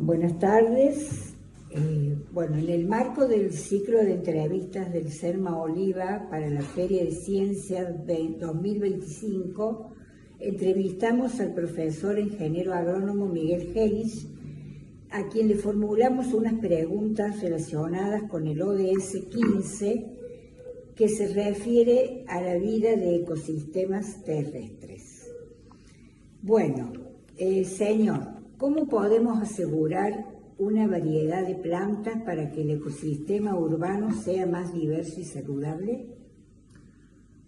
Buenas tardes. Bueno, en el marco del ciclo de entrevistas del CERMA Oliva para la Feria de Ciencias de 2025, entrevistamos al profesor ingeniero agrónomo Miguel Gelich, a quien le formulamos unas preguntas relacionadas con el ODS 15, que se refiere a la vida de ecosistemas terrestres. Bueno, señor, ¿cómo podemos asegurar una variedad de plantas para que el ecosistema urbano sea más diverso y saludable?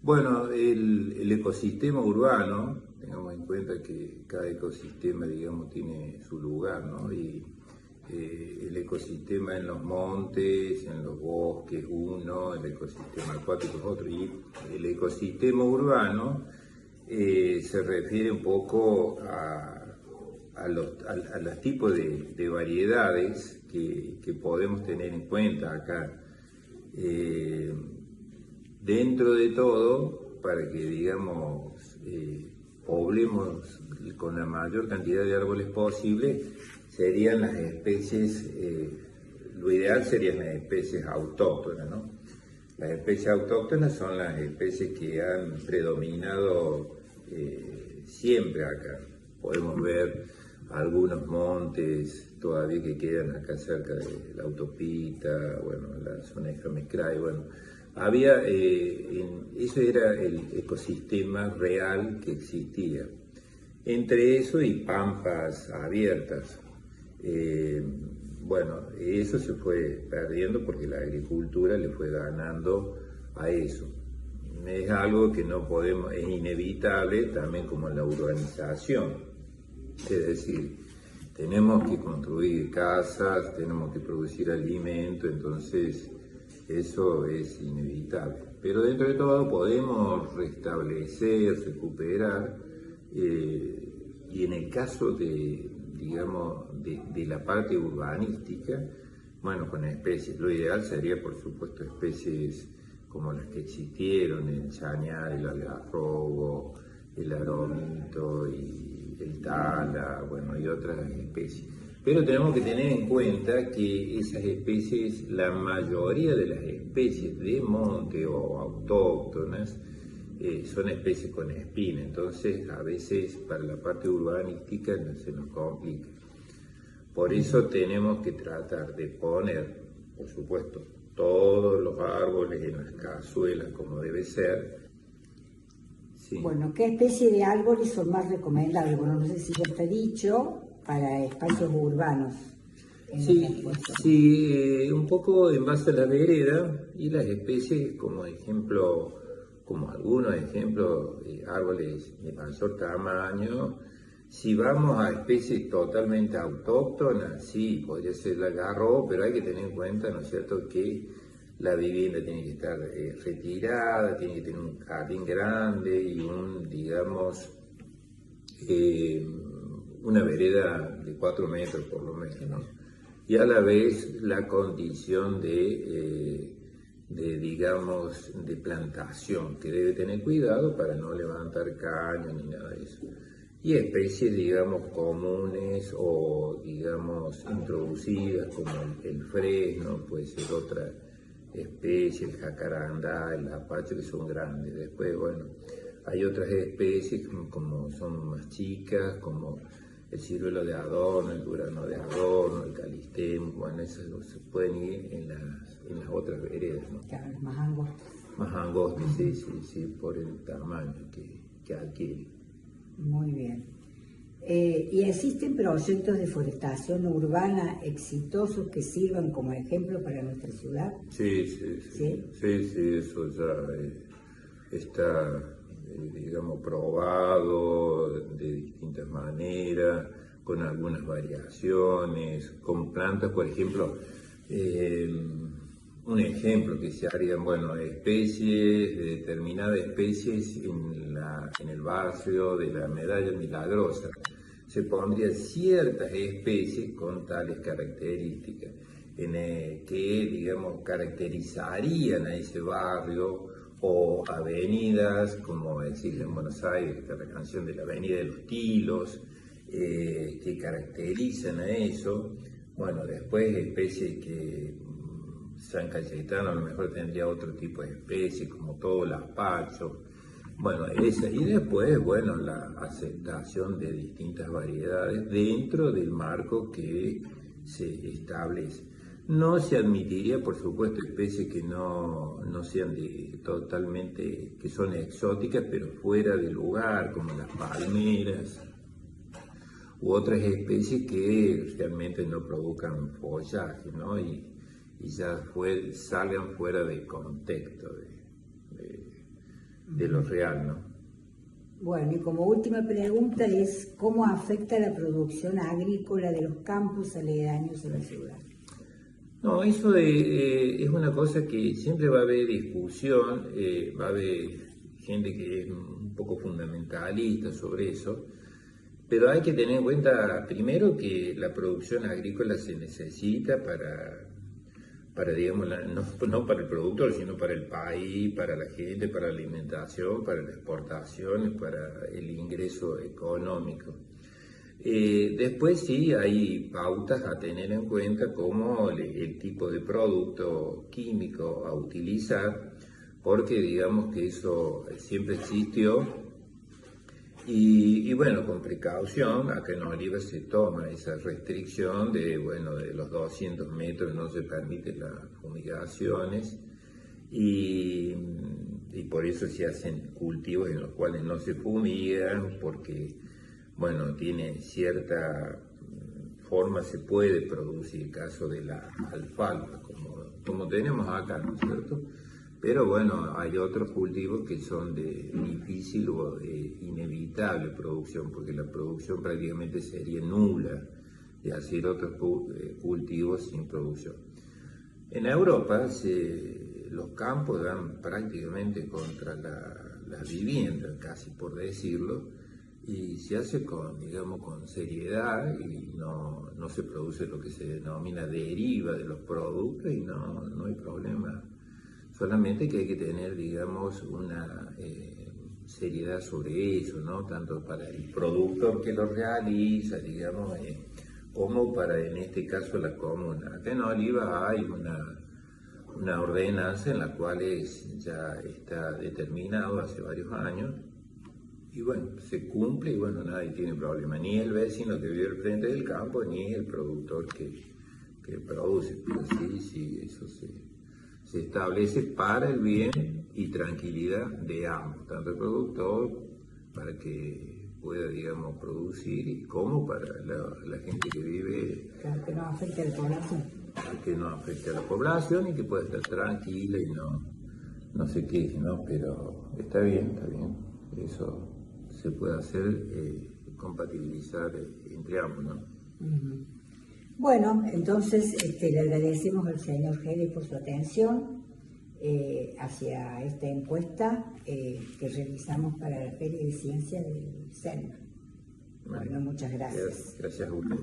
Bueno, el ecosistema urbano, tengamos en cuenta que cada ecosistema, digamos, tiene su lugar, ¿no? Y el ecosistema en los montes, en los bosques, uno, el ecosistema acuático es otro, y el ecosistema urbano se refiere un poco a los tipos de variedades que podemos tener en cuenta acá. Dentro de todo, para que, digamos, poblemos con la mayor cantidad de árboles posible, serían las especies, lo ideal serían las especies autóctonas, ¿no? Las especies autóctonas son las especies que han predominado siempre acá. Podemos ver algunos montes todavía que quedan acá cerca de la autopista, bueno, la zona de Jamescray, bueno. Había, eso era el ecosistema real que existía. Entre eso y pampas abiertas. Bueno, eso se fue perdiendo porque la agricultura le fue ganando a eso. Es algo que no podemos, es inevitable también como la urbanización. Es decir, tenemos que construir casas, tenemos que producir alimento, entonces eso es inevitable. Pero dentro de todo podemos restablecer, recuperar, y en el caso de, digamos, de la parte urbanística, bueno, con especies, lo ideal sería, por supuesto, especies como las que existieron, el chañar, el algarrobo, el aromito y el tala, bueno, y otras especies. Pero tenemos que tener en cuenta que esas especies, la mayoría de las especies de monte o autóctonas, son especies con espina, entonces a veces para la parte urbanística se nos complica. Por eso tenemos que tratar de poner, por supuesto, todos los árboles en las cazuelas como debe ser. Sí. Bueno, ¿qué especie de árboles son más recomendables? Bueno, no sé si ya está dicho, para espacios urbanos. Sí, un poco en base a la vereda y las especies como ejemplo, como algunos ejemplos, árboles de mayor tamaño. Si vamos a especies totalmente autóctonas, sí, podría ser el algarrobo, pero hay que tener en cuenta, ¿no es cierto?, que la vivienda tiene que estar retirada, tiene que tener un jardín grande y digamos, una vereda de 4 metros por lo menos, ¿no? Y a la vez la condición digamos, de plantación, que debe tener cuidado para no levantar caños ni nada de eso. Y especies, digamos, comunes o, digamos, introducidas, como el fresno, puede ser otra especie, el jacarandá, el apache, que son grandes. Después, bueno, hay otras especies como son más chicas, como el ciruelo de adorno, el durazno de adorno, el calistemo, bueno, esas se pueden ir en las otras veredas, ¿no? Claro, más angostas. Más angostas, sí, por el tamaño que adquiere. Muy bien. ¿Y existen proyectos de forestación urbana exitosos que sirvan como ejemplo para nuestra ciudad? Sí, eso ya está, digamos, probado de distintas maneras, con algunas variaciones, con plantas, por ejemplo, un ejemplo que se harían, bueno, especies, determinadas especies en el barrio de la Medalla Milagrosa. Se pondrían ciertas especies con tales características, que, digamos, caracterizarían a ese barrio, o avenidas, como decir en Buenos Aires, está la canción de la Avenida de los Tilos, que caracterizan a eso. Bueno, después especies que San Cayetano a lo mejor tendría otro tipo de especies, como todo gazpacho. Bueno, esa, y después, bueno, la aceptación de distintas variedades dentro del marco que se establece. No se admitiría, por supuesto, especies que no sean totalmente, que son exóticas, pero fuera de lugar, como las palmeras, u otras especies que realmente no produzcan follaje, ¿no? Y ya salgan fuera de contexto de lo real, ¿no? Bueno, y como última pregunta es, ¿cómo afecta la producción agrícola de los campos aledaños a la ciudad? No, eso es una cosa que siempre va a haber discusión, va a haber gente que es un poco fundamentalista sobre eso, pero hay que tener en cuenta primero que la producción agrícola se necesita para digamos, no para el productor, sino para el país, para la gente, para la alimentación, para las exportaciones, para el ingreso económico. Después sí hay pautas a tener en cuenta como el tipo de producto químico a utilizar, porque digamos que eso siempre existió. Y bueno, con precaución, acá en Oliva se toma esa restricción de, bueno, de los 200 metros no se permiten las fumigaciones y por eso se hacen cultivos en los cuales no se fumigan, porque, bueno, tiene cierta forma, se puede producir el caso de la alfalfa, como tenemos acá, ¿no es cierto? Pero bueno, hay otros cultivos que son de difícil o inevitable producción, porque la producción prácticamente sería nula de hacer otros cultivos sin producción. En Europa los campos dan prácticamente contra la vivienda, casi por decirlo, y se hace digamos, con seriedad y no se produce lo que se denomina deriva de los productos y no hay problema. Solamente que hay que tener, digamos, una seriedad sobre eso, ¿no? Tanto para el productor que lo realiza, digamos, como para, en este caso, la comuna. Acá en Oliva hay una ordenanza en la cual ya está determinado hace varios años, y bueno, se cumple y bueno, nadie tiene problema, ni el vecino que vive al frente del campo, ni el productor que produce, pero sí, eso se establece para el bien y tranquilidad de ambos, tanto el productor para que pueda, digamos, producir, como para la gente que vive. Claro, que no afecte a la población. Que no afecte a la población y que pueda estar tranquila y no se queje, ¿no? Pero está bien, eso se puede hacer, compatibilizar entre ambos, ¿no? Uh-huh. Bueno, entonces le agradecemos al señor Gede por su atención hacia esta encuesta que realizamos para la Feria de Ciencia del CERMA. Bueno, muchas gracias. Gracias a usted.